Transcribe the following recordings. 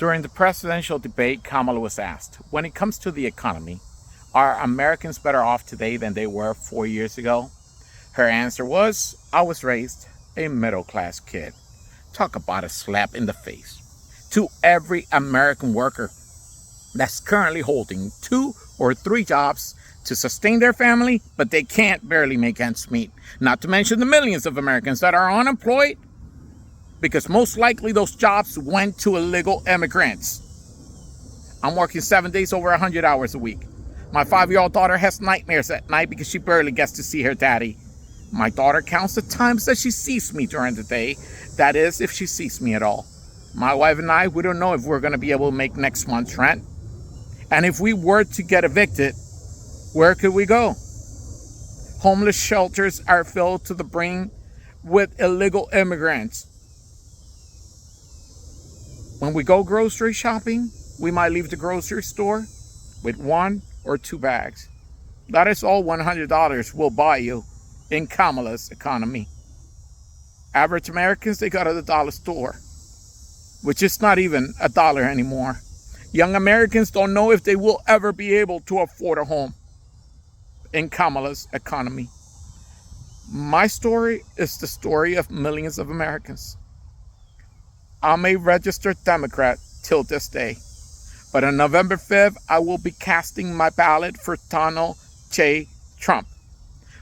During the presidential debate, Kamala was asked, when it comes to the economy, are Americans better off today than they were 4 years ago? Her answer was, I was raised a middle-class kid. Talk about a slap in the face to every American worker that's currently holding 2 or 3 jobs to sustain their family, but they can't barely make ends meet. Not to mention the millions of Americans that are unemployed because most likely those jobs went to illegal immigrants. I'm working 7 days over 100 hours a week. My 5-year-old daughter has nightmares at night because she barely gets to see her daddy. My daughter counts the times that she sees me during the day. That is, if she sees me at all. My wife and I, we don't know if we're going to be able to make next month's rent. And if we were to get evicted, where could we go? Homeless shelters are filled to the brim with illegal immigrants. When we go grocery shopping, we might leave the grocery store with 1 or 2 bags. That is all $100 will buy you in Kamala's economy. Average Americans, they go to the dollar store, which is not even $1 anymore. Young Americans don't know if they will ever be able to afford a home in Kamala's economy. My story is the story of millions of Americans. I'm a registered Democrat till this day. But on November 5th, I will be casting my ballot for Donald J. Trump.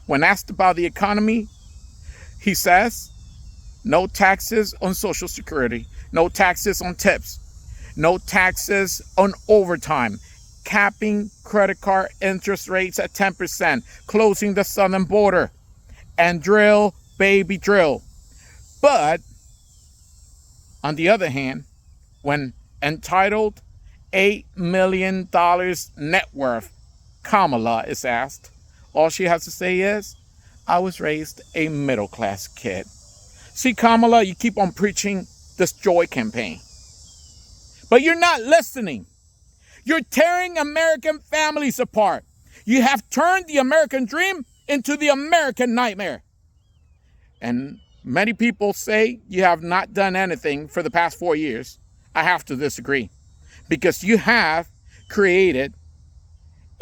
When asked about the economy, he says, no taxes on Social Security, no taxes on tips, no taxes on overtime, capping credit card interest rates at 10%, closing the southern border, and drill, baby, drill. But on the other hand, when entitled $8 million net worth, Kamala is asked, all she has to say is, I was raised a middle-class kid. See, Kamala, you keep on preaching this joy campaign, but you're not listening. You're tearing American families apart. You have turned the American dream into the American nightmare. And many people say you have not done anything for the past 4 years. I have to disagree, because you have created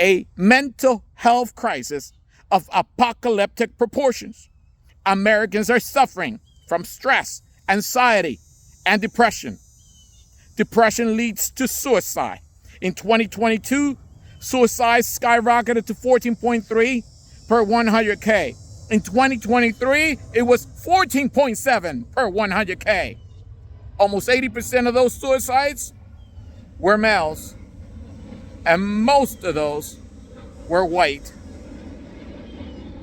a mental health crisis of apocalyptic proportions. Americans are suffering from stress, anxiety, and depression. Depression leads to suicide. In 2022, suicide skyrocketed to 14.3 per 100K. In 2023, it was 14.7 per 100K. Almost 80% of those suicides were males, and most of those were white.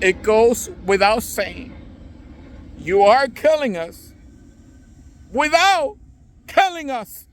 It goes without saying, you are killing us without killing us.